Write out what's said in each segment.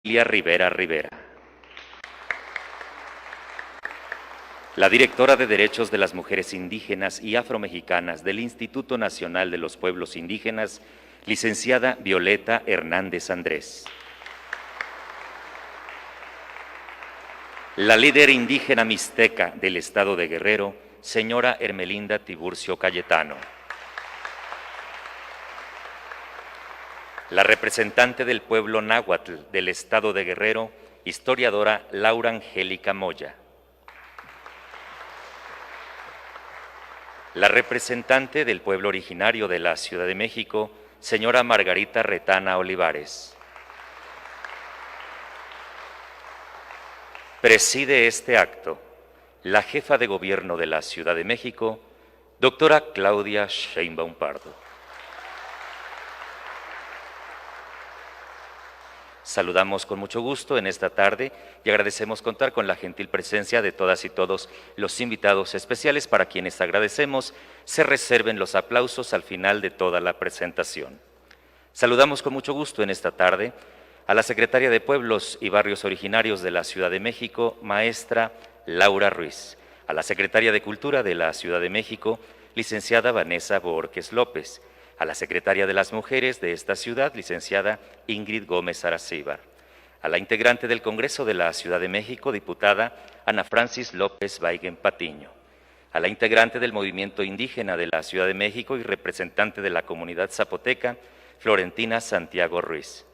Lilia Rivera Rivera. La directora de Derechos de las Mujeres Indígenas y Afromexicanas del Instituto Nacional de los Pueblos Indígenas, licenciada Violeta Hernández Andrés. La líder indígena mixteca del Estado de Guerrero, señora Hermelinda Tiburcio Cayetano. La representante del pueblo náhuatl del Estado de Guerrero, historiadora Laura Angélica Moya. La representante del pueblo originario de la Ciudad de México, señora Margarita Retana Olivares. Preside este acto la jefa de gobierno de la Ciudad de México, doctora Claudia Sheinbaum Pardo. Saludamos con mucho gusto en esta tarde y agradecemos contar con la gentil presencia de todas y todos los invitados especiales, para quienes agradecemos se reserven los aplausos al final de toda la presentación. Saludamos con mucho gusto en esta tarde a la secretaria de Pueblos y Barrios Originarios de la Ciudad de México, maestra Laura Ruiz, a la secretaria de Cultura de la Ciudad de México, licenciada Vanessa Borges López, a la secretaria de las Mujeres de esta ciudad, licenciada Ingrid Gómez Aracíbar, a la integrante del Congreso de la Ciudad de México, diputada Ana Francis López Baiguen Patiño, a la integrante del Movimiento Indígena de la Ciudad de México y representante de la comunidad zapoteca, Florentina Santiago Ruiz,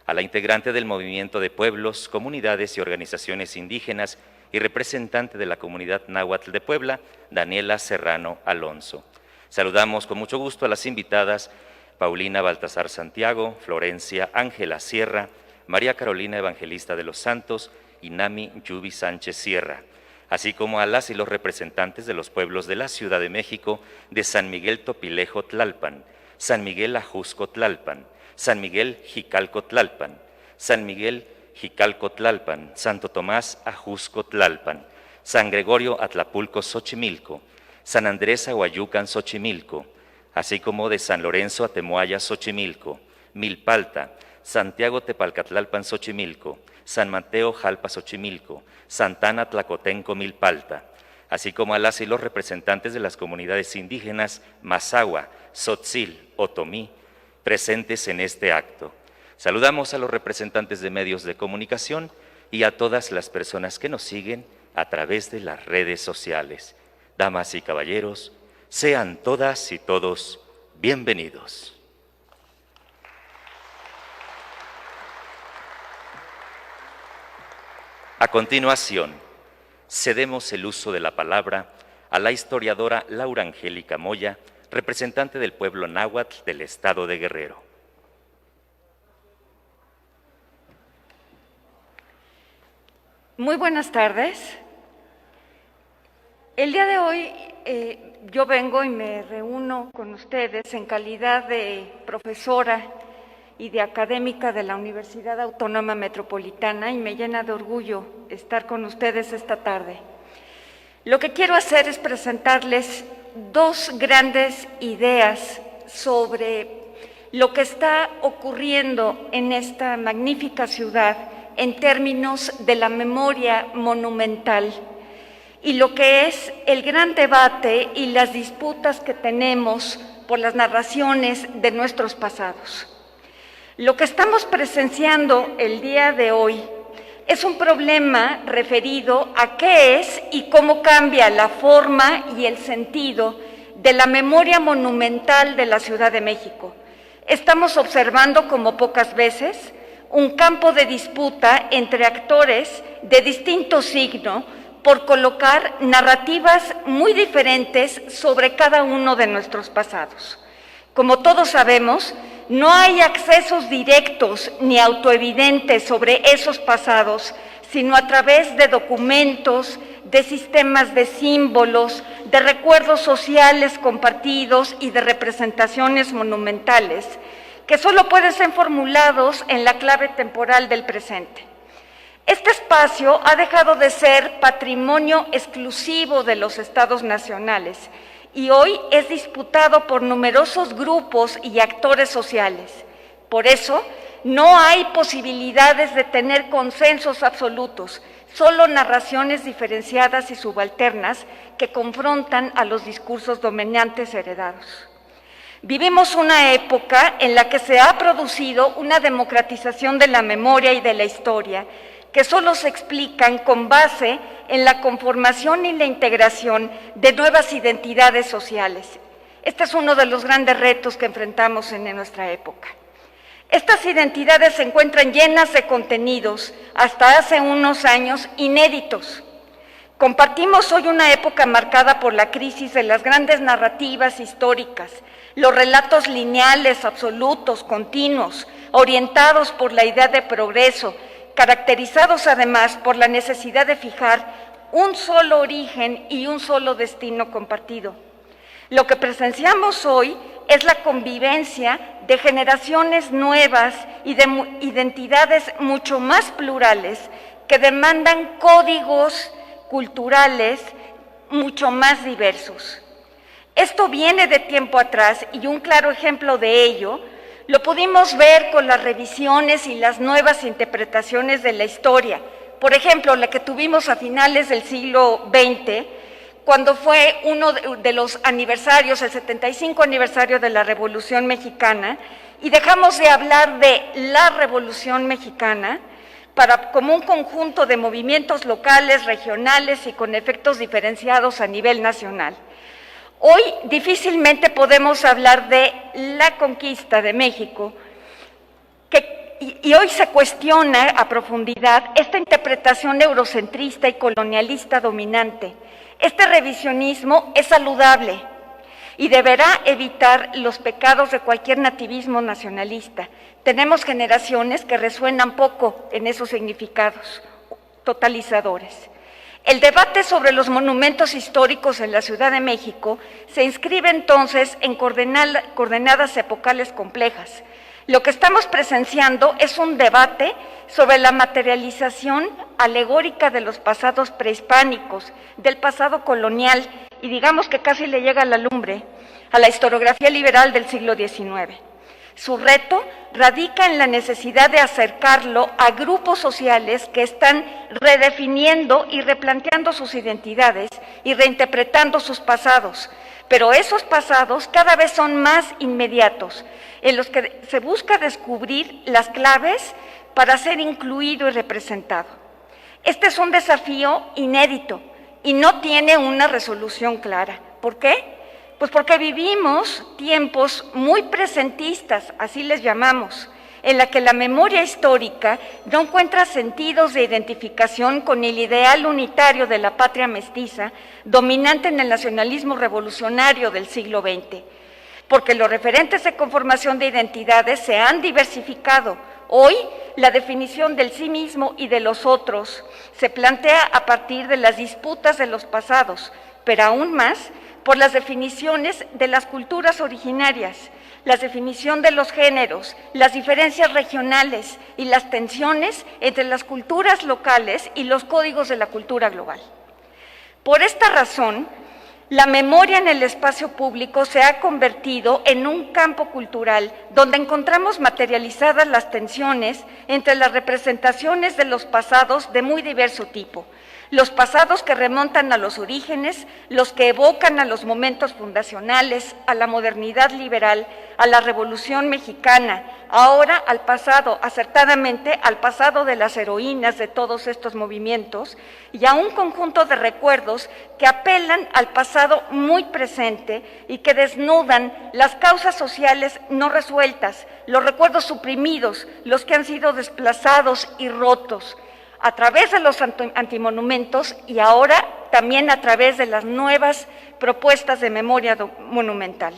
a la integrante del Movimiento de Pueblos, Comunidades y Organizaciones Indígenas y representante de la comunidad náhuatl de Puebla, Daniela Serrano Alonso. Saludamos con mucho gusto a las invitadas Paulina Baltasar Santiago, Florencia Ángela Sierra, María Carolina Evangelista de los Santos y Nami Yubi Sánchez Sierra, así como a las y los representantes de los pueblos de la Ciudad de México, de San Miguel Topilejo Tlalpan, San Miguel Ajusco Tlalpan, San Miguel Jicalco Tlalpan, San Miguel Jicalco Tlalpan, Santo Tomás Ajusco Tlalpan, San Gregorio Atlapulco Xochimilco, San Andrés Aguayucan Xochimilco, así como de San Lorenzo Atemoaya Xochimilco, Milpalta, Santiago Tepalcatlalpan Xochimilco, San Mateo Jalpa Xochimilco, Santana Tlacotenco Milpalta, así como a las y los representantes de las comunidades indígenas Mazahua, Tzotzil, Otomí, presentes en este acto. Saludamos a los representantes de medios de comunicación y a todas las personas que nos siguen a través de las redes sociales. Damas y caballeros, sean todas y todos bienvenidos. A continuación, cedemos el uso de la palabra a la historiadora Laura Angélica Moya, representante del pueblo náhuatl del Estado de Guerrero. Muy buenas tardes. El día de hoy yo vengo y me reúno con ustedes en calidad de profesora y de académica de la Universidad Autónoma Metropolitana, y me llena de orgullo estar con ustedes esta tarde. Lo que quiero hacer es presentarles dos grandes ideas sobre lo que está ocurriendo en esta magnífica ciudad en términos de la memoria monumental, y lo que es el gran debate y las disputas que tenemos por las narraciones de nuestros pasados. Lo que estamos presenciando el día de hoy es un problema referido a qué es y cómo cambia la forma y el sentido de la memoria monumental de la Ciudad de México. Estamos observando, como pocas veces, un campo de disputa entre actores de distinto signo por colocar narrativas muy diferentes sobre cada uno de nuestros pasados. Como todos sabemos, no hay accesos directos ni autoevidentes sobre esos pasados, sino a través de documentos, de sistemas de símbolos, de recuerdos sociales compartidos y de representaciones monumentales, que solo pueden ser formulados en la clave temporal del presente. Este espacio ha dejado de ser patrimonio exclusivo de los estados nacionales y hoy es disputado por numerosos grupos y actores sociales. Por eso, No hay posibilidades de tener consensos absolutos, solo narraciones diferenciadas y subalternas que confrontan a los discursos dominantes heredados. Vivimos una época en la que se ha producido una democratización de la memoria y de la historia que solo se explican con base en la conformación y la integración de nuevas identidades sociales. Este es uno de los grandes retos que enfrentamos en nuestra época. Estas identidades se encuentran llenas de contenidos, hasta hace unos años, inéditos. Compartimos hoy una época marcada por la crisis de las grandes narrativas históricas, los relatos lineales, absolutos, continuos, orientados por la idea de progreso, caracterizados además por la necesidad de fijar un solo origen y un solo destino compartido. Lo que presenciamos hoy es la convivencia de generaciones nuevas y de identidades mucho más plurales que demandan códigos culturales mucho más diversos. Esto viene de tiempo atrás y un claro ejemplo de ello lo pudimos ver con las revisiones y las nuevas interpretaciones de la historia. Por ejemplo, la que tuvimos a finales del siglo XX, cuando fue uno de los aniversarios, el 75 aniversario de la Revolución Mexicana, y dejamos de hablar de la Revolución Mexicana como un conjunto de movimientos locales, regionales y con efectos diferenciados a nivel nacional. Hoy difícilmente podemos hablar de la conquista de México, y hoy se cuestiona a profundidad esta interpretación eurocentrista y colonialista dominante. Este revisionismo es saludable y deberá evitar los pecados de cualquier nativismo nacionalista. Tenemos generaciones que resuenan poco en esos significados totalizadores. El debate sobre los monumentos históricos en la Ciudad de México se inscribe entonces en coordenadas epocales complejas. Lo que estamos presenciando es un debate sobre la materialización alegórica de los pasados prehispánicos, del pasado colonial, y digamos que casi le llega a la lumbre a la historiografía liberal del siglo XIX. Su reto radica en la necesidad de acercarlo a grupos sociales que están redefiniendo y replanteando sus identidades y reinterpretando sus pasados, pero esos pasados cada vez son más inmediatos, en los que se busca descubrir las claves para ser incluido y representado. Este es un desafío inédito y no tiene una resolución clara. ¿Por qué? Pues porque vivimos tiempos muy presentistas, así les llamamos, en la que la memoria histórica no encuentra sentidos de identificación con el ideal unitario de la patria mestiza, dominante en el nacionalismo revolucionario del siglo XX, porque los referentes de conformación de identidades se han diversificado. Hoy, la definición del sí mismo y de los otros se plantea a partir de las disputas de los pasados, pero aún más por las definiciones de las culturas originarias, la definición de los géneros, las diferencias regionales y las tensiones entre las culturas locales y los códigos de la cultura global. Por esta razón, la memoria en el espacio público se ha convertido en un campo cultural donde encontramos materializadas las tensiones entre las representaciones de los pasados de muy diverso tipo. Los pasados que remontan a los orígenes, los que evocan a los momentos fundacionales, a la modernidad liberal, a la Revolución Mexicana, ahora al pasado, acertadamente al pasado de las heroínas de todos estos movimientos, y a un conjunto de recuerdos que apelan al pasado muy presente y que desnudan las causas sociales no resueltas, los recuerdos suprimidos, los que han sido desplazados y rotos, a través de los antimonumentos y ahora también a través de las nuevas propuestas de memoria monumental.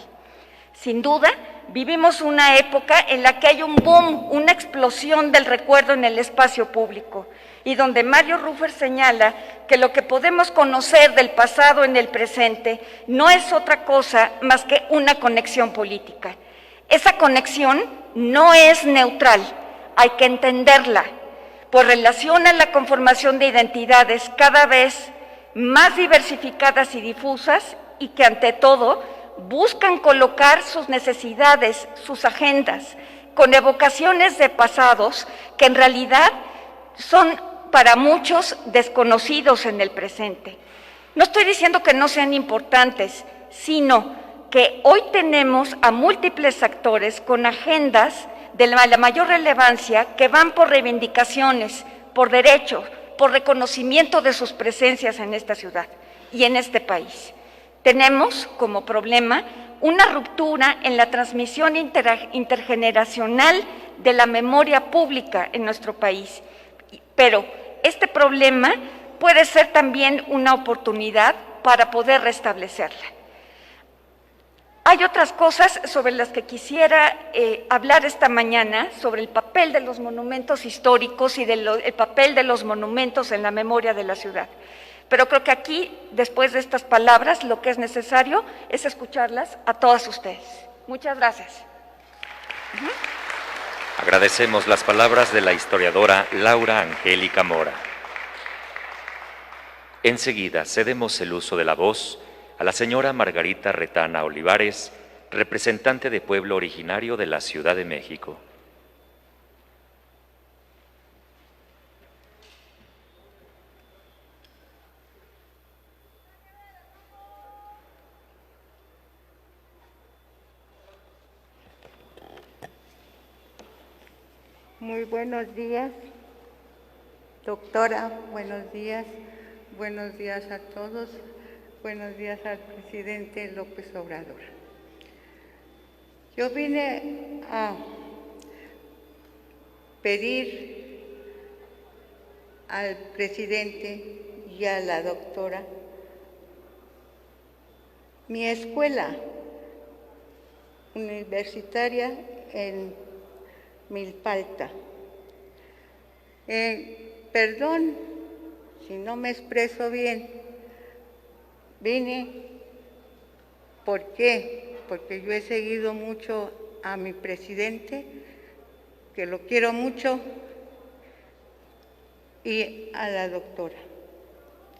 Sin duda, vivimos una época en la que hay un boom, una explosión del recuerdo en el espacio público, y donde Mario Rufer señala que lo que podemos conocer del pasado en el presente no es otra cosa más que una conexión política. Esa conexión no es neutral, hay que entenderla, pues relaciona la conformación de identidades cada vez más diversificadas y difusas y que ante todo buscan colocar sus necesidades, sus agendas, con evocaciones de pasados que en realidad son para muchos desconocidos en el presente. No estoy diciendo que no sean importantes, sino que hoy tenemos a múltiples actores con agendas de la mayor relevancia que van por reivindicaciones, por derechos, por reconocimiento de sus presencias en esta ciudad y en este país. Tenemos como problema una ruptura en la transmisión intergeneracional de la memoria pública en nuestro país, pero este problema puede ser también una oportunidad para poder restablecerla. Hay otras cosas sobre las que quisiera hablar esta mañana, sobre el papel de los monumentos históricos y el papel de los monumentos en la memoria de la ciudad. Pero creo que aquí, después de estas palabras, lo que es necesario es escucharlas a todas ustedes. Muchas gracias. Agradecemos las palabras de la historiadora Laura Angélica Mora. Enseguida cedemos el uso de la voz a la señora Margarita Retana Olivares, representante de pueblo originario de la Ciudad de México. Muy buenos días, doctora, buenos días a todos, buenos días al presidente López Obrador. Yo vine a pedir al presidente y a la doctora mi escuela universitaria en Milpalta. Perdón si no me expreso bien. Vine, ¿por qué? Porque yo he seguido mucho a mi presidente, que lo quiero mucho, y a la doctora.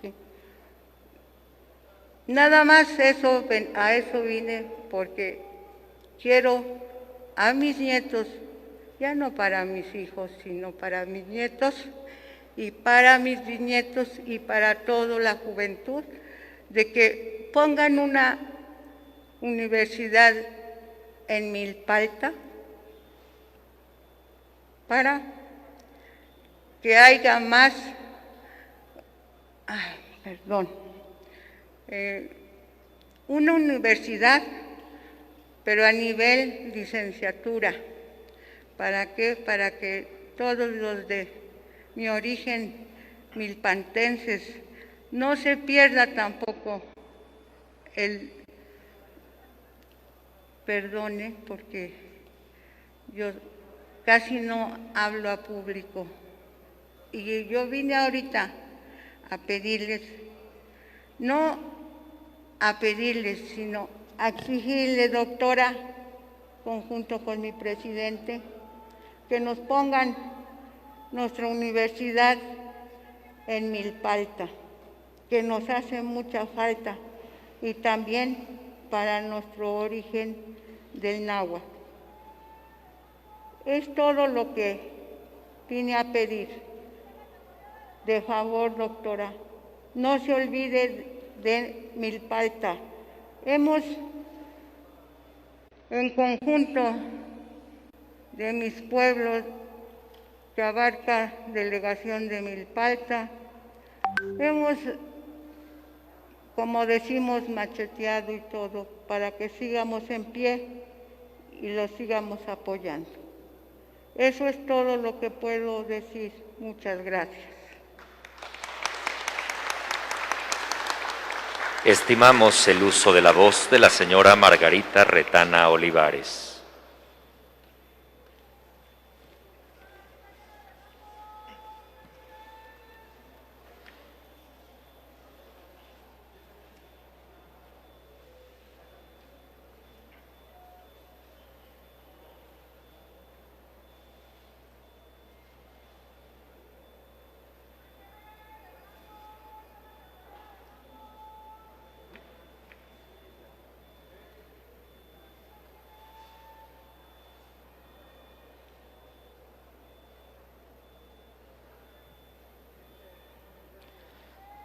¿Sí? Nada más eso, a eso vine, porque quiero a mis nietos, ya no para mis hijos, sino para mis nietos y para mis bisnietos y para toda la juventud, de que pongan una universidad en Milpalta para que haya más, una universidad, pero a nivel licenciatura. ¿Para qué? Para que todos los de mi origen milpantenses no se pierda tampoco perdone, porque yo casi no hablo a público. Y yo vine ahorita a pedirles, no a pedirles, sino a exigirle, doctora, conjunto con mi presidente, que nos pongan nuestra universidad en Milpalta, que nos hace mucha falta, y también para nuestro origen del náhuatl. Es todo lo que vine a pedir. De favor, doctora, no se olvide de Milpalta. Hemos, en conjunto de mis pueblos, que abarca delegación de Milpalta, hemos, como decimos, macheteado y todo, para que sigamos en pie y lo sigamos apoyando. Eso es todo lo que puedo decir. Muchas gracias. Estimamos el uso de la voz de la señora Margarita Retana Olivares.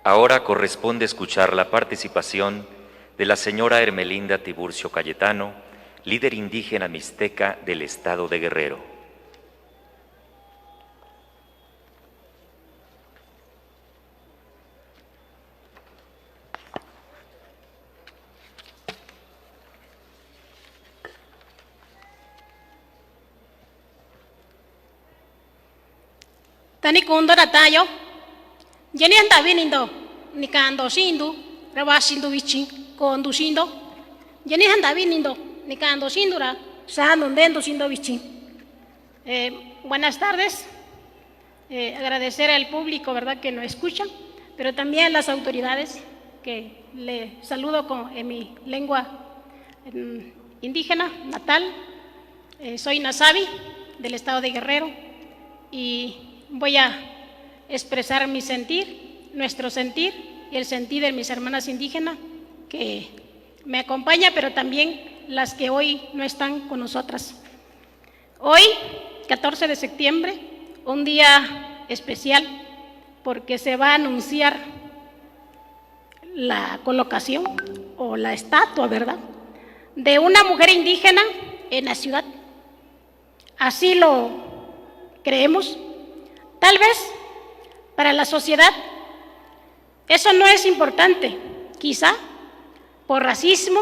Ahora corresponde escuchar la participación de la señora Hermelinda Tiburcio Cayetano, líder indígena mixteca del estado de Guerrero. Tani kundo natayo, jeni anda vinindo, nikando shindu, raba shindu vichi, kondo shindo, jeni anda vinindo, nikando shindura, sano ndendo shindo vichi. Buenas tardes, agradecer al público, ¿verdad?, que nos escucha, pero también a las autoridades que le saludo en mi lengua indígena natal. Soy Nasabi, del estado de Guerrero, y voy a expresar mi sentir, nuestro sentir y el sentir de mis hermanas indígenas que me acompañan, pero también las que hoy no están con nosotras. Hoy, 14 de septiembre, un día especial porque se va a anunciar la colocación o la estatua, ¿verdad?, de una mujer indígena en la ciudad. Así lo creemos. Tal vez para la sociedad eso no es importante, quizá por racismo,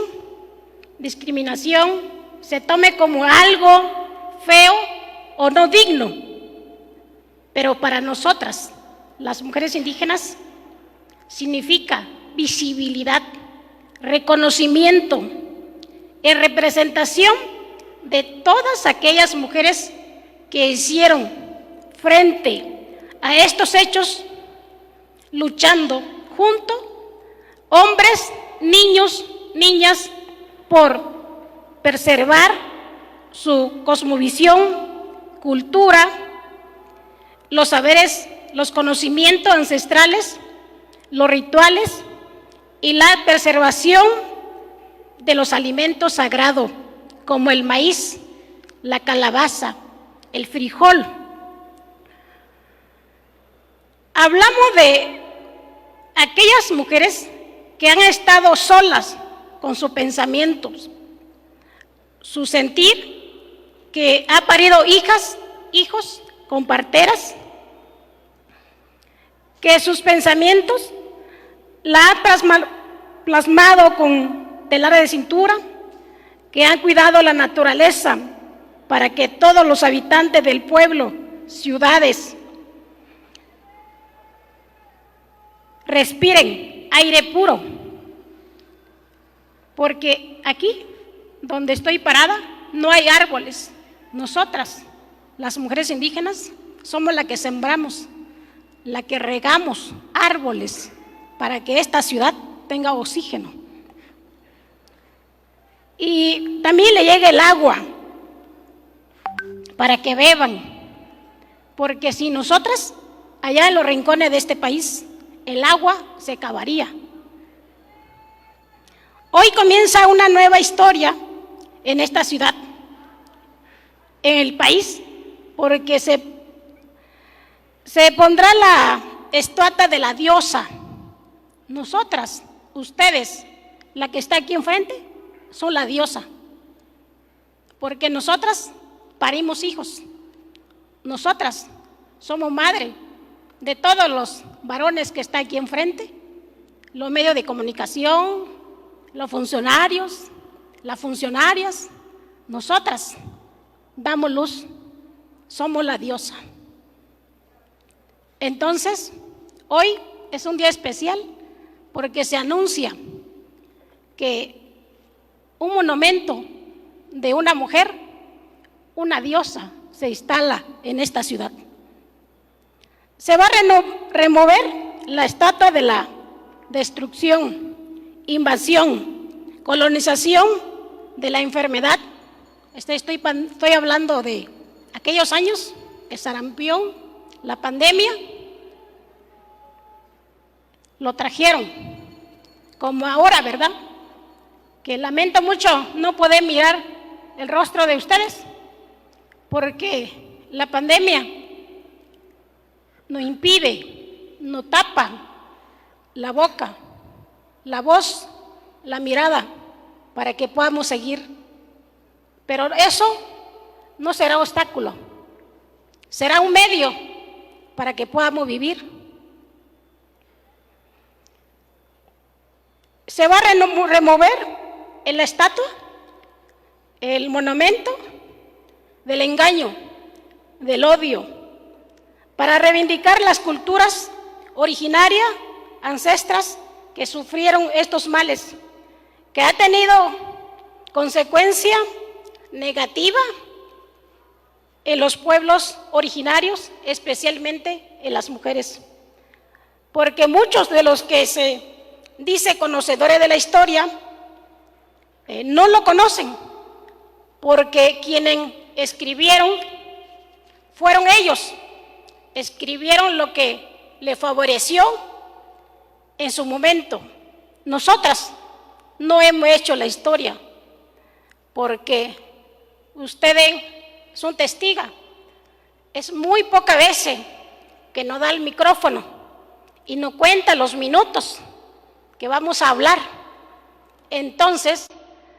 discriminación, se tome como algo feo o no digno, pero para nosotras, las mujeres indígenas, significa visibilidad, reconocimiento y representación de todas aquellas mujeres que hicieron frente a estos hechos, luchando junto, hombres, niños, niñas, por preservar su cosmovisión, cultura, los saberes, los conocimientos ancestrales, los rituales y la preservación de los alimentos sagrados, como el maíz, la calabaza, el frijol. Hablamos de aquellas mujeres que han estado solas con sus pensamientos, su sentir, que ha parido hijos con parteras, que sus pensamientos la ha plasmado con telar de cintura, que han cuidado la naturaleza para que todos los habitantes del pueblo, ciudades, respiren aire puro, porque aquí donde estoy parada no hay árboles. Nosotras, las mujeres indígenas, somos las que sembramos, la que regamos árboles para que esta ciudad tenga oxígeno y también le llegue el agua para que beban, porque si nosotras allá en los rincones de este país el agua se acabaría. Hoy comienza una nueva historia en esta ciudad, en el país, porque se pondrá la estatua de la diosa. Nosotras, ustedes, la que está aquí enfrente, son la diosa, porque nosotras parimos hijos, nosotras somos madre de todos los varones que están aquí enfrente, los medios de comunicación, los funcionarios, las funcionarias, nosotras damos luz, somos la diosa. Entonces, hoy es un día especial porque se anuncia que un monumento de una mujer, una diosa, se instala en esta ciudad. Se va a remover la estatua de la destrucción, invasión, colonización de la enfermedad. Estoy hablando de aquellos años, el sarampión, la pandemia, lo trajeron, como ahora, ¿verdad? Que lamento mucho no poder mirar el rostro de ustedes, porque la pandemia nos impide, nos tapa la boca, la voz, la mirada, para que podamos seguir. Pero eso no será obstáculo, será un medio para que podamos vivir. Se va a remover en la estatua el monumento del engaño, del odio, para reivindicar las culturas originarias, ancestras que sufrieron estos males, que ha tenido consecuencia negativa en los pueblos originarios, especialmente en las mujeres. Porque muchos de los que se dice conocedores de la historia no lo conocen, porque quienes escribieron fueron ellos, escribieron lo que le favoreció en su momento. Nosotras no hemos hecho la historia, porque ustedes son testigos. Es muy pocas veces que nos da el micrófono y nos cuenta los minutos que vamos a hablar. Entonces,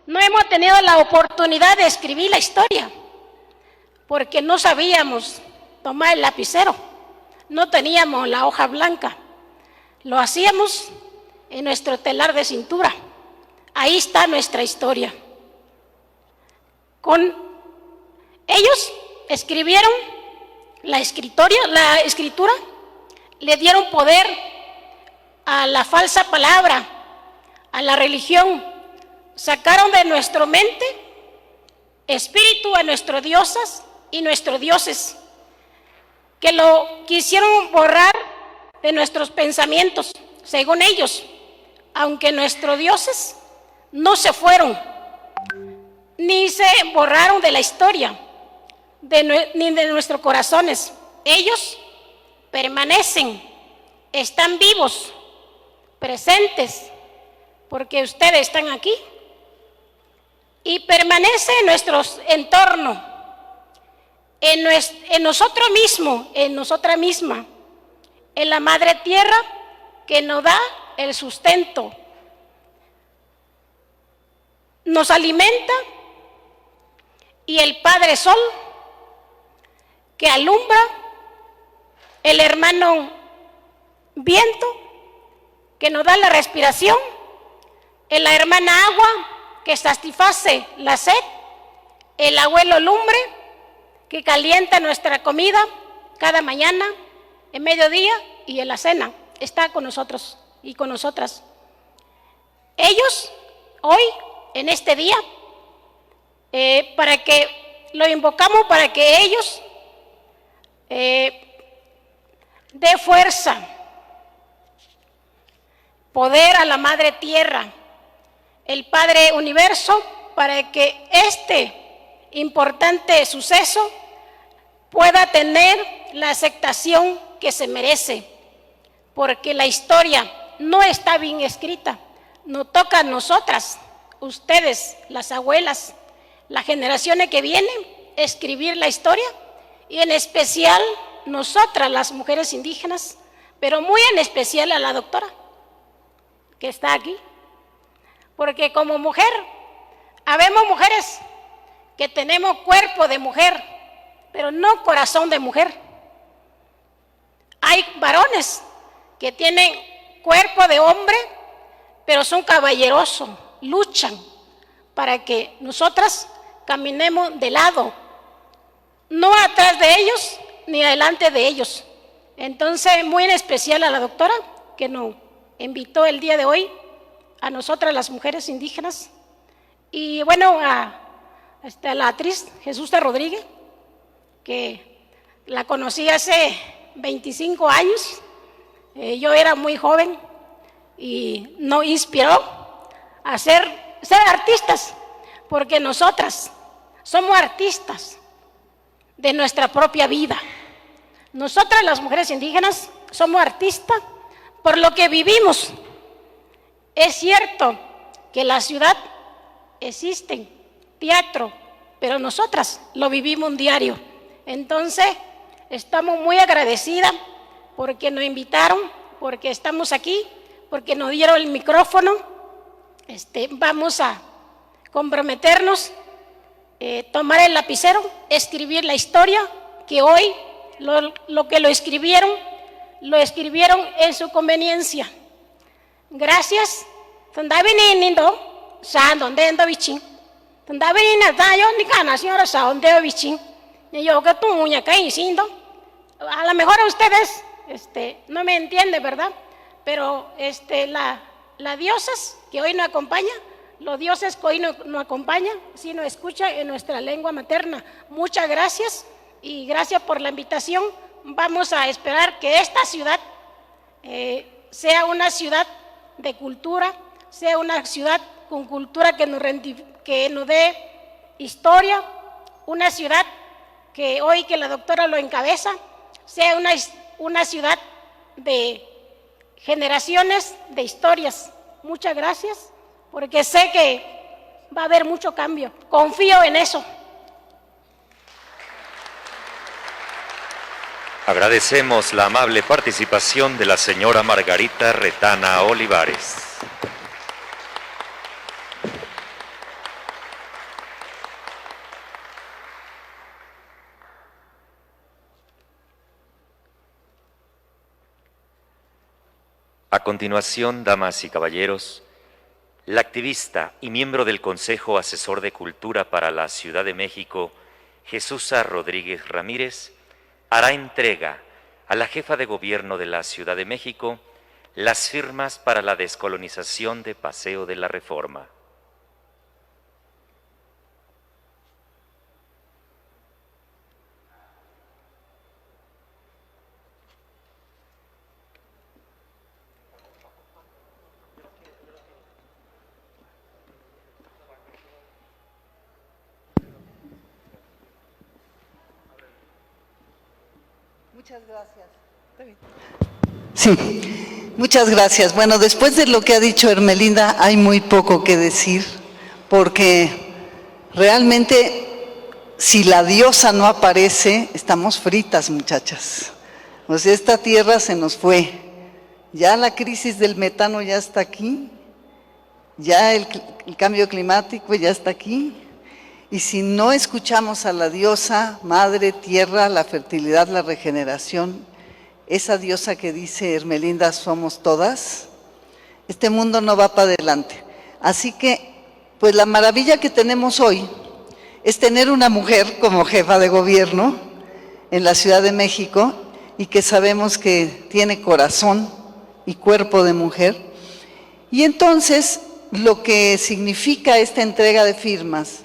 no hemos tenido la oportunidad de escribir la historia, porque no sabíamos tomar el lapicero, no teníamos la hoja blanca, lo hacíamos en nuestro telar de cintura. Ahí está nuestra historia. Ellos escribieron la escritura, le dieron poder a la falsa palabra, a la religión, sacaron de nuestra mente espíritu a nuestros diosas y nuestros dioses, que lo quisieron borrar de nuestros pensamientos, según ellos, aunque nuestros dioses no se fueron, ni se borraron de la historia, ni de nuestros corazones. Ellos permanecen, están vivos, presentes, porque ustedes están aquí, y permanece en nuestro entorno, en nosotros mismos, en nosotras mismas, en la Madre Tierra que nos da el sustento, nos alimenta, y el Padre Sol que alumbra, el hermano viento que nos da la respiración, la hermana agua que satisface la sed, el abuelo lumbre que calienta nuestra comida cada mañana, en mediodía y en la cena, está con nosotros y con nosotras. Ellos hoy, en este día, para que lo invocamos, para que ellos dé fuerza, poder a la Madre Tierra, el Padre Universo, para que este importante suceso pueda tener la aceptación que se merece, porque la historia no está bien escrita, nos toca a nosotras, ustedes, las abuelas, las generaciones que vienen, escribir la historia, y en especial nosotras, las mujeres indígenas, pero muy en especial a la doctora que está aquí, porque como mujer, habemos mujeres que tenemos cuerpo de mujer, pero no corazón de mujer. Hay varones que tienen cuerpo de hombre, pero son caballerosos, luchan para que nosotras caminemos de lado, no atrás de ellos ni adelante de ellos. Entonces, muy en especial a la doctora que nos invitó el día de hoy, a nosotras las mujeres indígenas, y bueno, a la actriz Jesús Rodríguez, que la conocí hace 25 años, yo era muy joven y nos inspiró a ser artistas, porque nosotras somos artistas de nuestra propia vida. Nosotras las mujeres indígenas somos artistas por lo que vivimos. Es cierto que en la ciudad existen teatro, pero nosotras lo vivimos un diario. Entonces, estamos muy agradecidas porque nos invitaron, porque estamos aquí, porque nos dieron el micrófono. Vamos a comprometernos, tomar el lapicero, escribir la historia, que hoy lo que lo escribieron en su conveniencia. Gracias. Tanda viniendo, sa donde ando bichin. Tanda viniendo, yo ni cana, señora, sa donde bichin. Yo que tú muña caí diciendo. A lo mejor a ustedes, no me entienden, ¿verdad? Pero la diosas que hoy nos acompaña, los dioses que hoy nos acompañan, si nos escucha en nuestra lengua materna. Muchas gracias y gracias por la invitación. Vamos a esperar que esta ciudad sea una ciudad de cultura, sea una ciudad con cultura que nos dé historia, una ciudad que hoy que la doctora lo encabeza, sea una ciudad de generaciones de historias. Muchas gracias, porque sé que va a haber mucho cambio. Confío en eso. Agradecemos la amable participación de la señora Margarita Retana Olivares. A continuación, damas y caballeros, la activista y miembro del Consejo Asesor de Cultura para la Ciudad de México, Jesusa Rodríguez Ramírez, hará entrega a la jefa de gobierno de la Ciudad de México las firmas para la descolonización de Paseo de la Reforma. Muchas gracias. Sí, muchas gracias. Bueno, después de lo que ha dicho Ermelinda, hay muy poco que decir, porque realmente si la diosa no aparece, estamos fritas, muchachas. O sea, esta tierra se nos fue. Ya la crisis del metano ya está aquí, ya el cambio climático ya está aquí. Y si no escuchamos a la diosa, madre, tierra, la fertilidad, la regeneración, esa diosa que dice Ermelinda, somos todas, este mundo no va para adelante. Así que, pues la maravilla que tenemos hoy es tener una mujer como jefa de gobierno en la Ciudad de México y que sabemos que tiene corazón y cuerpo de mujer. Y entonces, lo que significa esta entrega de firmas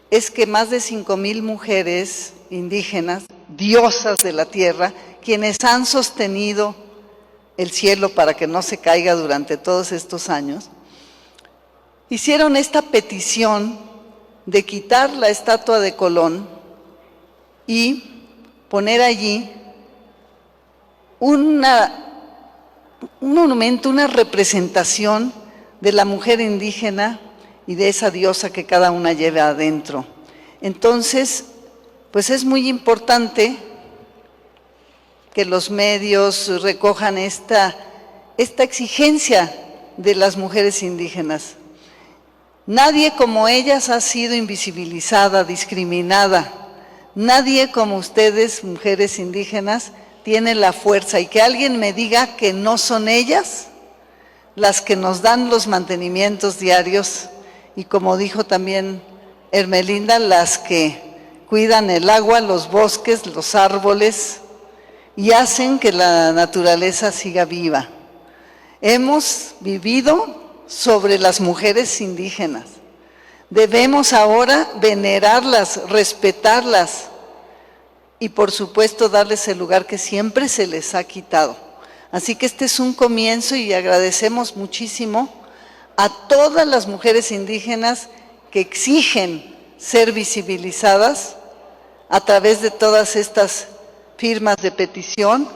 es que más de 5,000 mujeres indígenas, diosas de la tierra, quienes han sostenido el cielo para que no se caiga durante todos estos años, hicieron esta petición de quitar la estatua de Colón y poner allí un monumento, una representación de la mujer indígena y de esa diosa que cada una lleva adentro. Entonces, pues es muy importante que los medios recojan esta exigencia de las mujeres indígenas. Nadie como ellas ha sido invisibilizada, discriminada. Nadie como ustedes, mujeres indígenas, tiene la fuerza. Y que alguien me diga que no son ellas las que nos dan los mantenimientos diarios, y como dijo también Ermelinda, las que cuidan el agua, los bosques, los árboles, y hacen que la naturaleza siga viva. Hemos vivido sobre las mujeres indígenas. Debemos ahora venerarlas, respetarlas y por supuesto darles el lugar que siempre se les ha quitado. Así que este es un comienzo y agradecemos muchísimo a todas las mujeres indígenas que exigen ser visibilizadas a través de todas estas firmas de petición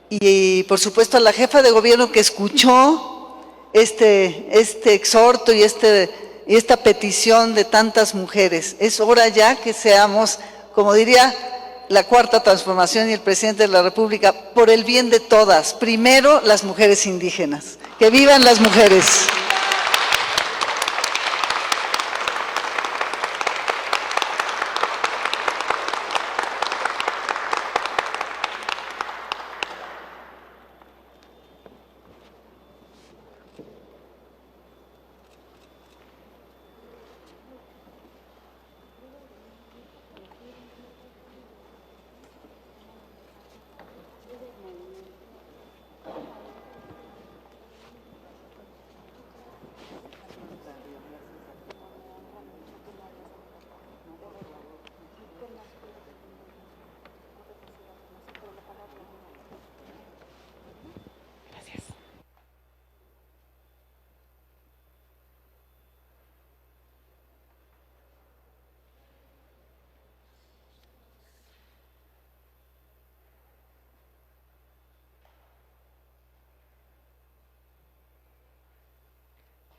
y por supuesto a la jefa de gobierno que escuchó este exhorto y esta petición de tantas mujeres. Es hora ya que seamos, como diría la Cuarta Transformación y el presidente de la República, por el bien de todas, primero las mujeres indígenas, ¡Que vivan las mujeres!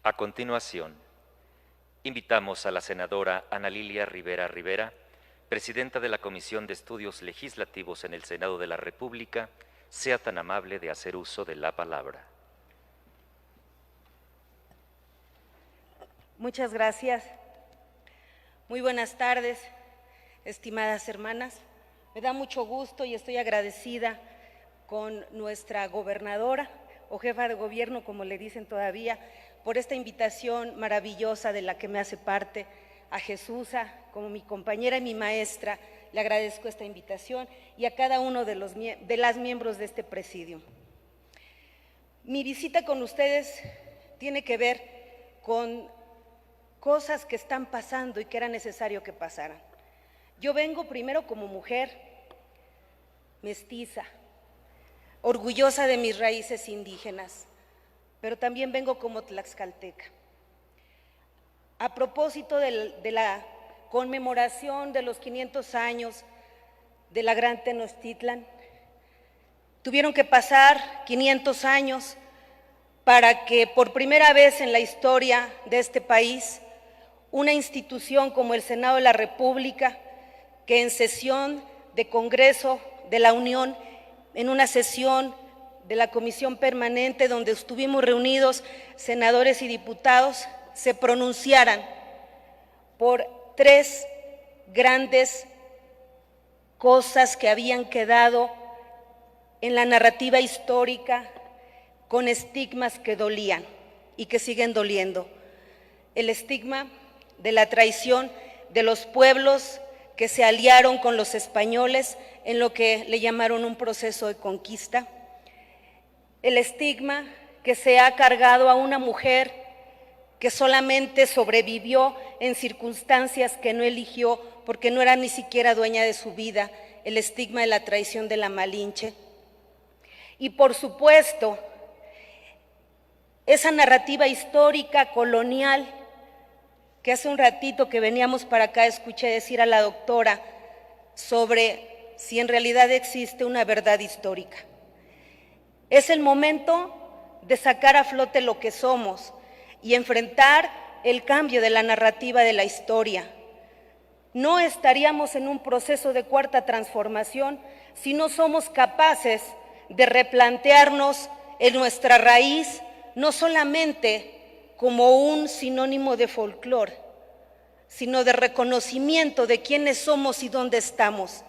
A continuación, invitamos a la senadora Ana Lilia Rivera Rivera, presidenta de la Comisión de Estudios Legislativos en el Senado de la República, sea tan amable de hacer uso de la palabra. Muchas gracias. Muy buenas tardes, estimadas hermanas. Me da mucho gusto y estoy agradecida con nuestra gobernadora o jefa de gobierno, como le dicen todavía, por esta invitación maravillosa de la que me hace parte. A Jesusa, como mi compañera y mi maestra, le agradezco esta invitación y a cada uno de las miembros de este presidium. Mi visita con ustedes tiene que ver con cosas que están pasando y que era necesario que pasaran. Yo vengo primero como mujer mestiza, orgullosa de mis raíces indígenas, pero también vengo como tlaxcalteca. A propósito de la conmemoración de los 500 años de la Gran Tenochtitlan, tuvieron que pasar 500 años para que por primera vez en la historia de este país, una institución como el Senado de la República, que en sesión de Congreso de la Unión, en una sesión de la Comisión Permanente donde estuvimos reunidos senadores y diputados, se pronunciaran por tres grandes cosas que habían quedado en la narrativa histórica con estigmas que dolían y que siguen doliendo. El estigma de la traición de los pueblos que se aliaron con los españoles en lo que le llamaron un proceso de conquista. El estigma que se ha cargado a una mujer que solamente sobrevivió en circunstancias que no eligió porque no era ni siquiera dueña de su vida, el estigma de la traición de la Malinche. Y por supuesto, esa narrativa histórica colonial que hace un ratito que veníamos para acá escuché decir a la doctora sobre si en realidad existe una verdad histórica. Es el momento de sacar a flote lo que somos y enfrentar el cambio de la narrativa de la historia. No estaríamos en un proceso de cuarta transformación si no somos capaces de replantearnos en nuestra raíz, no solamente como un sinónimo de folclore, sino de reconocimiento de quiénes somos y dónde estamos.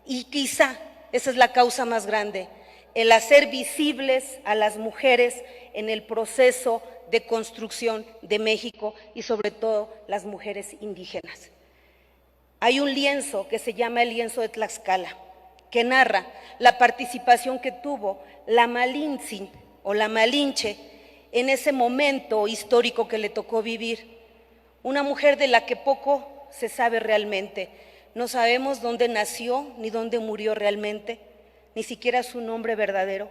Y quizá esa es la causa más grande, el hacer visibles a las mujeres en el proceso de construcción de México y sobre todo las mujeres indígenas. Hay un lienzo que se llama el lienzo de Tlaxcala, que narra la participación que tuvo la Malintzin o la Malinche en ese momento histórico que le tocó vivir. Una mujer de la que poco se sabe realmente. No sabemos dónde nació ni dónde murió realmente, ni siquiera su nombre verdadero.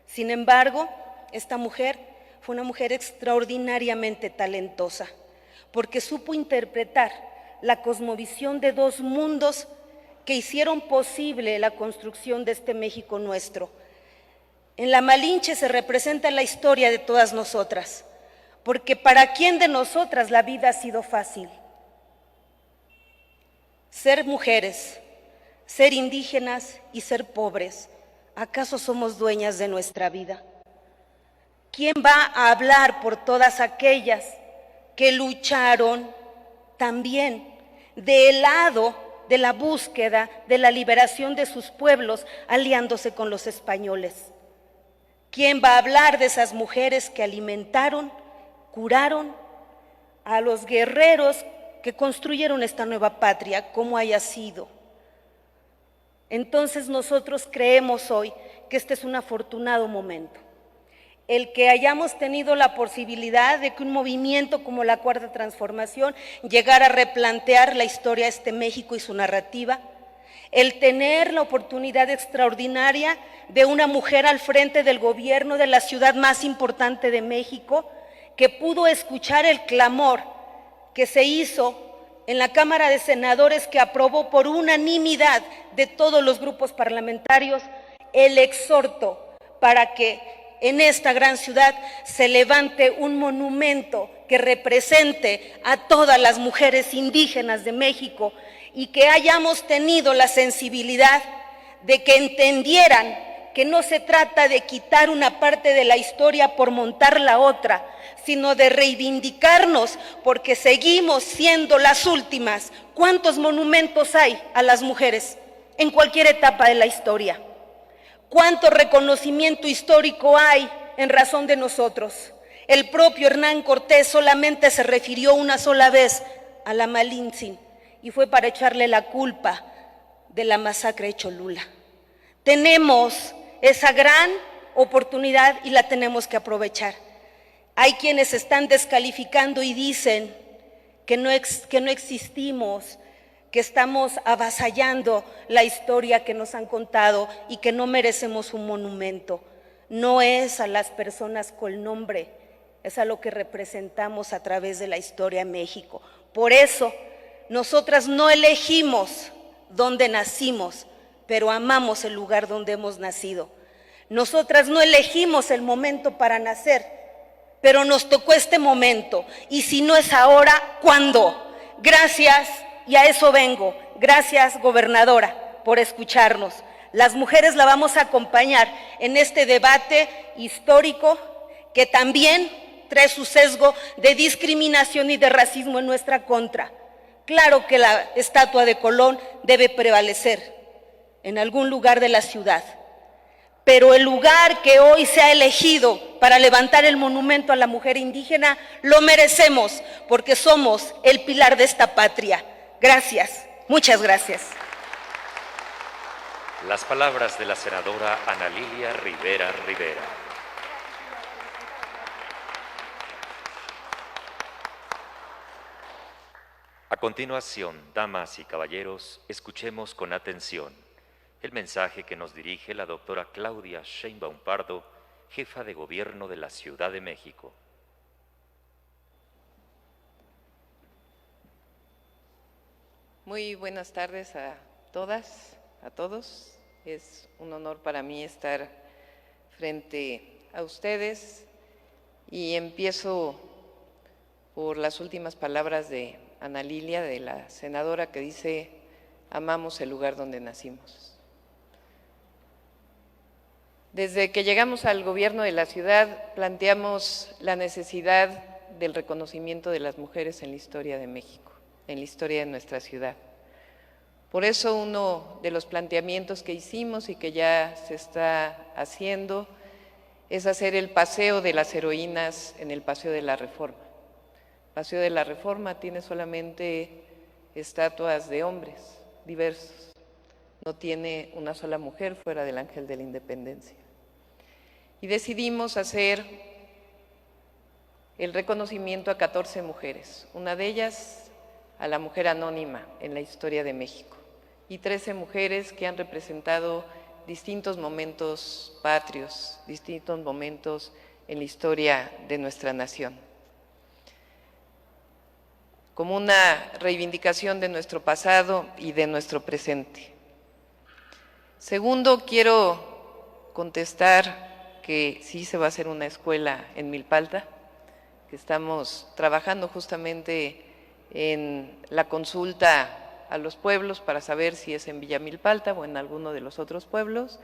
Sin embargo, esta mujer fue una mujer extraordinariamente talentosa, porque supo interpretar la cosmovisión de dos mundos que hicieron posible la construcción de este México nuestro. En la Malinche se representa la historia de todas nosotras, porque ¿para quién de nosotras la vida ha sido fácil? Ser mujeres, ser indígenas y ser pobres, ¿acaso somos dueñas de nuestra vida? ¿Quién va a hablar por todas aquellas que lucharon también del lado de la búsqueda de la liberación de sus pueblos, aliándose con los españoles? ¿Quién va a hablar de esas mujeres que alimentaron, curaron a los guerreros que construyeron esta nueva patria, como haya sido? Entonces nosotros creemos hoy que este es un afortunado momento, el que hayamos tenido la posibilidad de que un movimiento como la Cuarta Transformación llegara a replantear la historia de este México y su narrativa, el tener la oportunidad extraordinaria de una mujer al frente del gobierno de la ciudad más importante de México, que pudo escuchar el clamor que se hizo en la Cámara de Senadores, que aprobó por unanimidad de todos los grupos parlamentarios el exhorto para que en esta gran ciudad se levante un monumento que represente a todas las mujeres indígenas de México, y que hayamos tenido la sensibilidad de que entendieran que no se trata de quitar una parte de la historia por montar la otra, sino de reivindicarnos porque seguimos siendo las últimas. ¿Cuántos monumentos hay a las mujeres en cualquier etapa de la historia? ¿Cuánto reconocimiento histórico hay en razón de nosotros? El propio Hernán Cortés solamente se refirió una sola vez a la Malintzin, y fue para echarle la culpa de la masacre de Cholula. Tenemos esa gran oportunidad y la tenemos que aprovechar. Hay quienes están descalificando y dicen que no existimos, que estamos avasallando la historia que nos han contado y que no merecemos un monumento. No es a las personas con nombre, es a lo que representamos a través de la historia de México. Por eso, nosotras no elegimos dónde nacimos, pero amamos el lugar donde hemos nacido. Nosotras no elegimos el momento para nacer, pero nos tocó este momento. Y si no es ahora, ¿cuándo? Gracias, y a eso vengo. Gracias, gobernadora, por escucharnos. Las mujeres la vamos a acompañar en este debate histórico que también trae su sesgo de discriminación y de racismo en nuestra contra. Claro que la estatua de Colón debe prevalecer en algún lugar de la ciudad, pero el lugar que hoy se ha elegido para levantar el monumento a la mujer indígena lo merecemos, porque somos el pilar de esta patria. Gracias, muchas gracias. Las palabras de la senadora Ana Lilia Rivera Rivera. A continuación, damas y caballeros, escuchemos con atención el mensaje que nos dirige la doctora Claudia Sheinbaum Pardo, jefa de gobierno de la Ciudad de México. Muy buenas tardes a todas, a todos. Es un honor para mí estar frente a ustedes y empiezo por las últimas palabras de Ana Lilia, de la senadora, que dice: amamos el lugar donde nacimos. Desde que llegamos al gobierno de la ciudad, planteamos la necesidad del reconocimiento de las mujeres en la historia de México, en la historia de nuestra ciudad. Por eso uno de los planteamientos que hicimos y que ya se está haciendo es hacer el paseo de las heroínas en el Paseo de la Reforma. El Paseo de la Reforma tiene solamente estatuas de hombres diversos, no tiene una sola mujer fuera del Ángel de la Independencia. Y decidimos hacer el reconocimiento a 14 mujeres, una de ellas a la mujer anónima en la historia de México, y 13 mujeres que han representado distintos momentos patrios, distintos momentos en la historia de nuestra nación, como una reivindicación de nuestro pasado y de nuestro presente. Segundo, quiero contestar que sí se va a hacer una escuela en Milpalta, que estamos trabajando justamente en la consulta a los pueblos para saber si es en Villa Milpalta o en alguno de los otros pueblos,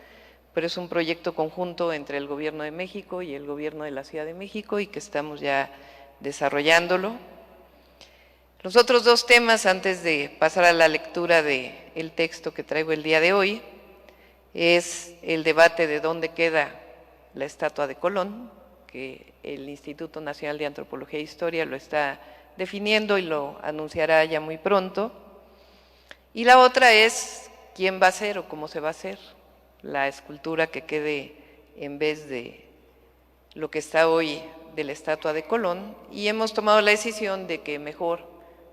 pero es un proyecto conjunto entre el Gobierno de México y el Gobierno de la Ciudad de México y que estamos ya desarrollándolo. Los otros dos temas, antes de pasar a la lectura del texto que traigo el día de hoy, es el debate de dónde queda la estatua de Colón, que el Instituto Nacional de Antropología e Historia lo está definiendo y lo anunciará ya muy pronto. Y la otra es quién va a ser o cómo se va a hacer la escultura que quede en vez de lo que está hoy de la estatua de Colón, y hemos tomado la decisión de que mejor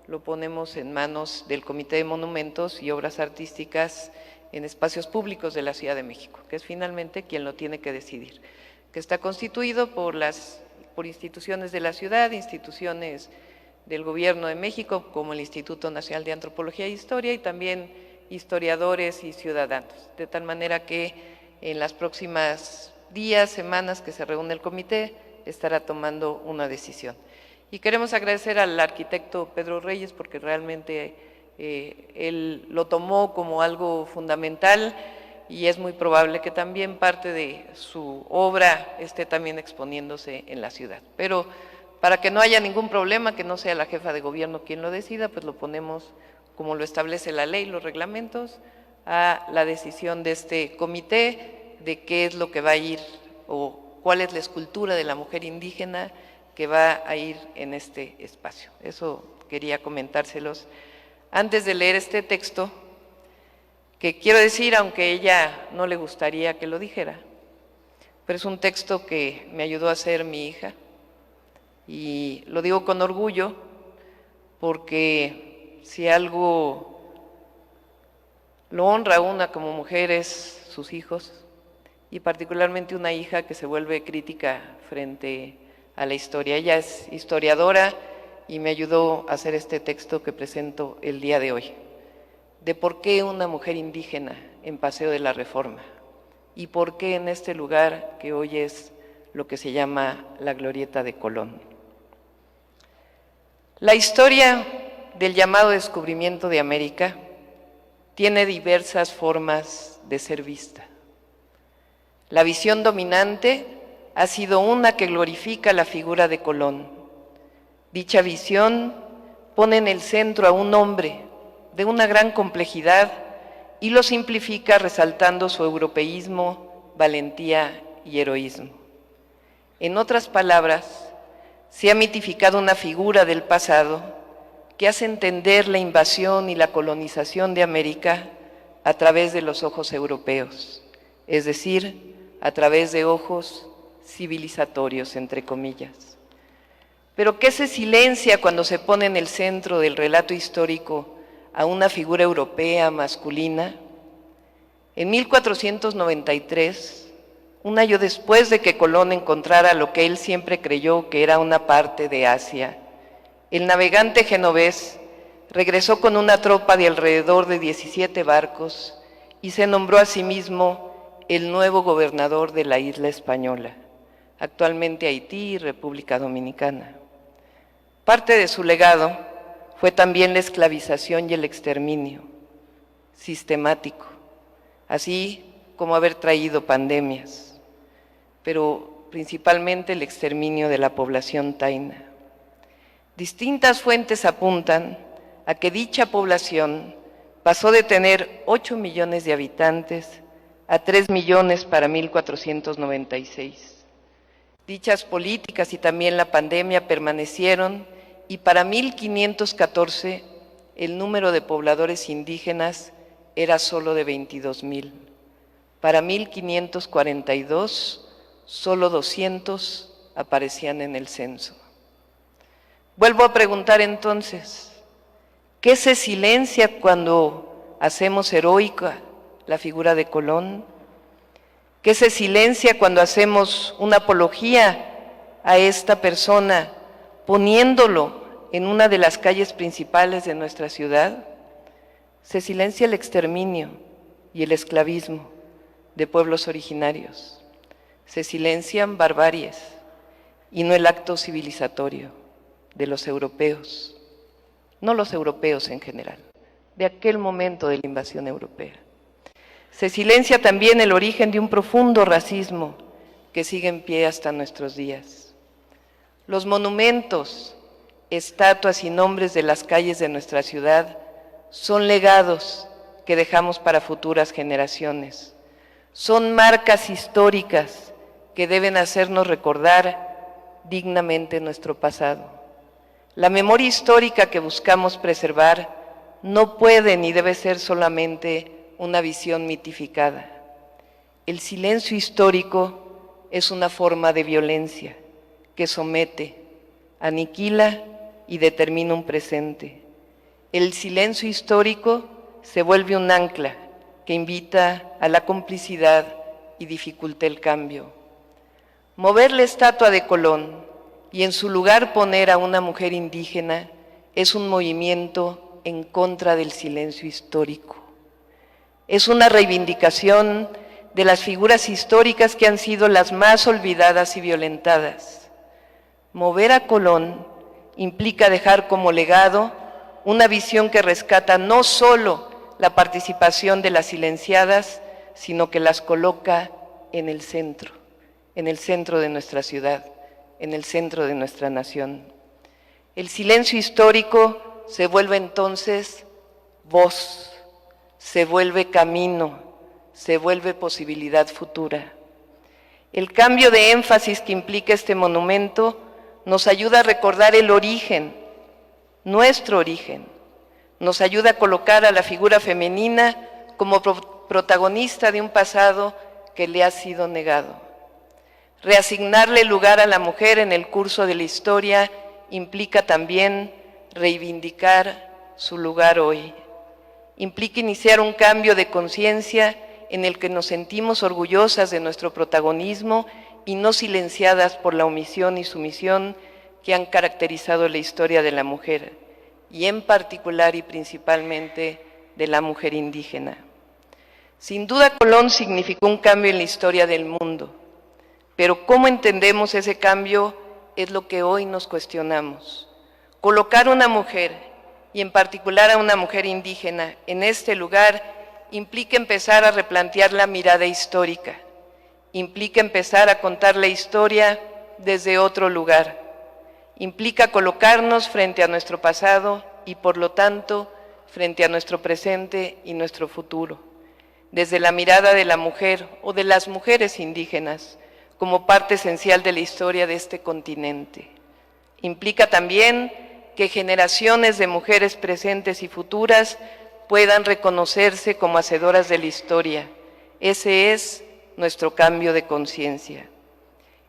lo ponemos en manos del Comité de Monumentos y Obras Artísticas en Espacios Públicos de la Ciudad de México, que es finalmente quien lo tiene que decidir, que está constituido por instituciones de la ciudad, instituciones del Gobierno de México, como el Instituto Nacional de Antropología e Historia, y también historiadores y ciudadanos, de tal manera que en las próximas días, semanas que se reúne el comité, estará tomando una decisión. Y queremos agradecer al arquitecto Pedro Reyes porque realmente él lo tomó como algo fundamental y es muy probable que también parte de su obra esté también exponiéndose en la ciudad. Pero para que no haya ningún problema, que no sea la jefa de gobierno quien lo decida, pues lo ponemos como lo establece la ley, los reglamentos, a la decisión de este comité de qué es lo que va a ir o cuál es la escultura de la mujer indígena que va a ir en este espacio. Eso quería comentárselos antes de leer este texto, que quiero decir, aunque ella no le gustaría que lo dijera, pero es un texto que me ayudó a hacer mi hija, y lo digo con orgullo porque si algo lo honra a una como mujer es sus hijos, y particularmente una hija que se vuelve crítica frente a la historia. Ella es historiadora y me ayudó a hacer este texto que presento el día de hoy, de por qué una mujer indígena en Paseo de la Reforma y por qué en este lugar que hoy es lo que se llama la Glorieta de Colón. La historia del llamado descubrimiento de América tiene diversas formas de ser vista. La visión dominante ha sido una que glorifica la figura de Colón. Dicha visión pone en el centro a un hombre de una gran complejidad y lo simplifica resaltando su europeísmo, valentía y heroísmo. En otras palabras, se ha mitificado una figura del pasado que hace entender la invasión y la colonización de América a través de los ojos europeos, es decir, a través de ojos civilizatorios, entre comillas. Pero ¿qué se silencia cuando se pone en el centro del relato histórico a una figura europea masculina? En 1493, un año después de que Colón encontrara lo que él siempre creyó que era una parte de Asia, el navegante genovés regresó con una tropa de alrededor de 17 barcos y se nombró a sí mismo el nuevo gobernador de la isla española, actualmente Haití y República Dominicana. Parte de su legado fue también la esclavización y el exterminio sistemático, así como haber traído pandemias, pero principalmente el exterminio de la población taína. Distintas fuentes apuntan a que dicha población pasó de tener 8 millones de habitantes a 3 millones para 1496. Dichas políticas y también la pandemia permanecieron y para 1514 el número de pobladores indígenas era solo de 22,000. Para 1542 solo 200 aparecían en el censo. Vuelvo a preguntar entonces, ¿qué se silencia cuando hacemos heroica la figura de Colón? ¿Qué se silencia cuando hacemos una apología a esta persona poniéndolo en una de las calles principales de nuestra ciudad? Se silencia el exterminio y el esclavismo de pueblos originarios. Se silencian barbaries y no el acto civilizatorio de los europeos, no los europeos en general, de aquel momento de la invasión europea. Se silencia también el origen de un profundo racismo que sigue en pie hasta nuestros días. Los monumentos, estatuas y nombres de las calles de nuestra ciudad son legados que dejamos para futuras generaciones. Son marcas históricas que deben hacernos recordar dignamente nuestro pasado. La memoria histórica que buscamos preservar no puede ni debe ser solamente una visión mitificada. El silencio histórico es una forma de violencia que somete, aniquila y determina un presente. El silencio histórico se vuelve un ancla que invita a la complicidad y dificulta el cambio. Mover la estatua de Colón y en su lugar poner a una mujer indígena es un movimiento en contra del silencio histórico. Es una reivindicación de las figuras históricas que han sido las más olvidadas y violentadas. Mover a Colón implica dejar como legado una visión que rescata no solo la participación de las silenciadas, sino que las coloca en el centro de nuestra ciudad, en el centro de nuestra nación. El silencio histórico se vuelve entonces voz, se vuelve camino, se vuelve posibilidad futura. El cambio de énfasis que implica este monumento nos ayuda a recordar el origen, nuestro origen, nos ayuda a colocar a la figura femenina como protagonista de un pasado que le ha sido negado. Reasignarle lugar a la mujer en el curso de la historia implica también reivindicar su lugar hoy. Implica iniciar un cambio de conciencia en el que nos sentimos orgullosas de nuestro protagonismo y no silenciadas por la omisión y sumisión que han caracterizado la historia de la mujer, y en particular y principalmente de la mujer indígena. Sin duda, Colón significó un cambio en la historia del mundo, pero ¿cómo entendemos ese cambio? Es lo que hoy nos cuestionamos. Colocar a una mujer, y en particular a una mujer indígena, en este lugar implica empezar a replantear la mirada histórica, implica empezar a contar la historia desde otro lugar, implica colocarnos frente a nuestro pasado y por lo tanto frente a nuestro presente y nuestro futuro, desde la mirada de la mujer o de las mujeres indígenas como parte esencial de la historia de este continente. Implica también que generaciones de mujeres presentes y futuras puedan reconocerse como hacedoras de la historia. Ese es nuestro cambio de conciencia.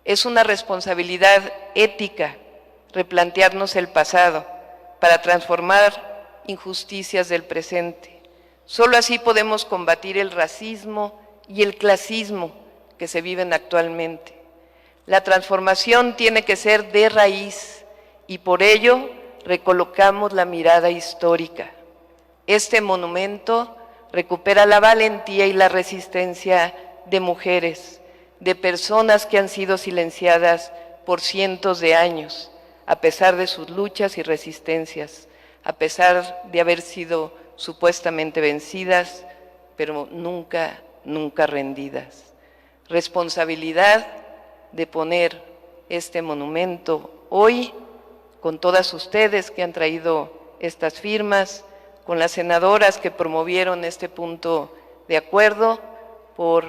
Es una responsabilidad ética replantearnos el pasado para transformar injusticias del presente. Solo así podemos combatir el racismo y el clasismo que se viven actualmente. La transformación tiene que ser de raíz y por ello recolocamos la mirada histórica. Este monumento recupera la valentía y la resistencia de mujeres, de personas que han sido silenciadas por cientos de años, a pesar de sus luchas y resistencias, a pesar de haber sido supuestamente vencidas, pero nunca, nunca rendidas. Responsabilidad de poner este monumento hoy con todas ustedes que han traído estas firmas, con las senadoras que promovieron este punto de acuerdo por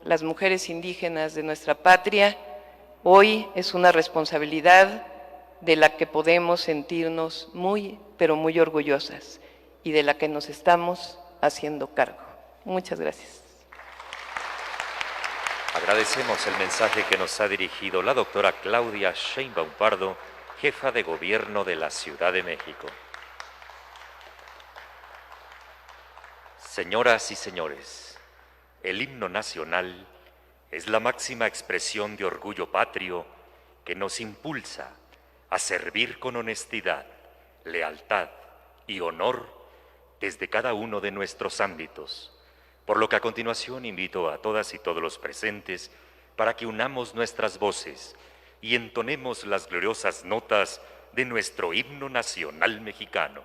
las mujeres indígenas de nuestra patria. Hoy es una responsabilidad de la que podemos sentirnos muy, pero muy orgullosas y de la que nos estamos haciendo cargo. Muchas gracias. Agradecemos el mensaje que nos ha dirigido la doctora Claudia Sheinbaum Pardo, jefa de Gobierno de la Ciudad de México. Señoras y señores, el himno nacional es la máxima expresión de orgullo patrio que nos impulsa a servir con honestidad, lealtad y honor desde cada uno de nuestros ámbitos, por lo que a continuación invito a todas y todos los presentes para que unamos nuestras voces y entonemos las gloriosas notas de nuestro himno nacional mexicano.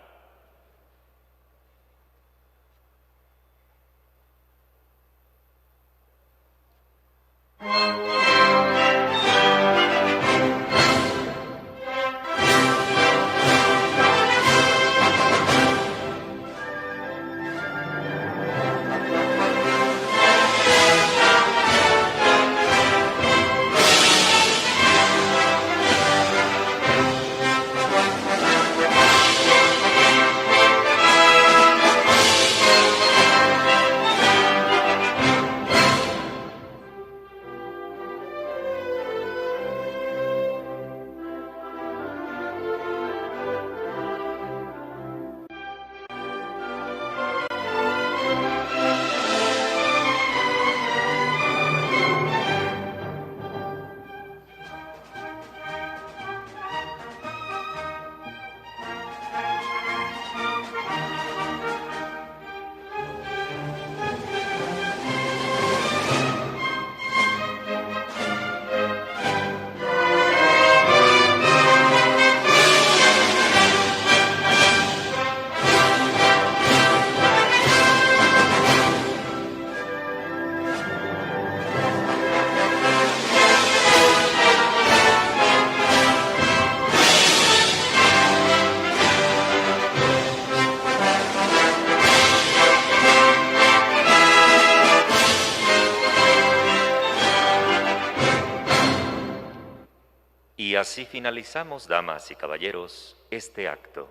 Y así finalizamos, damas y caballeros, este acto.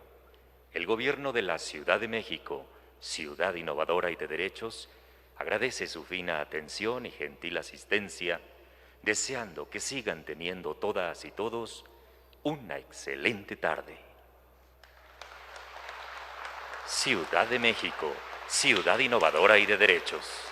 El Gobierno de la Ciudad de México, ciudad innovadora y de derechos, agradece su fina atención y gentil asistencia, deseando que sigan teniendo todas y todos una excelente tarde. Ciudad de México, ciudad innovadora y de derechos.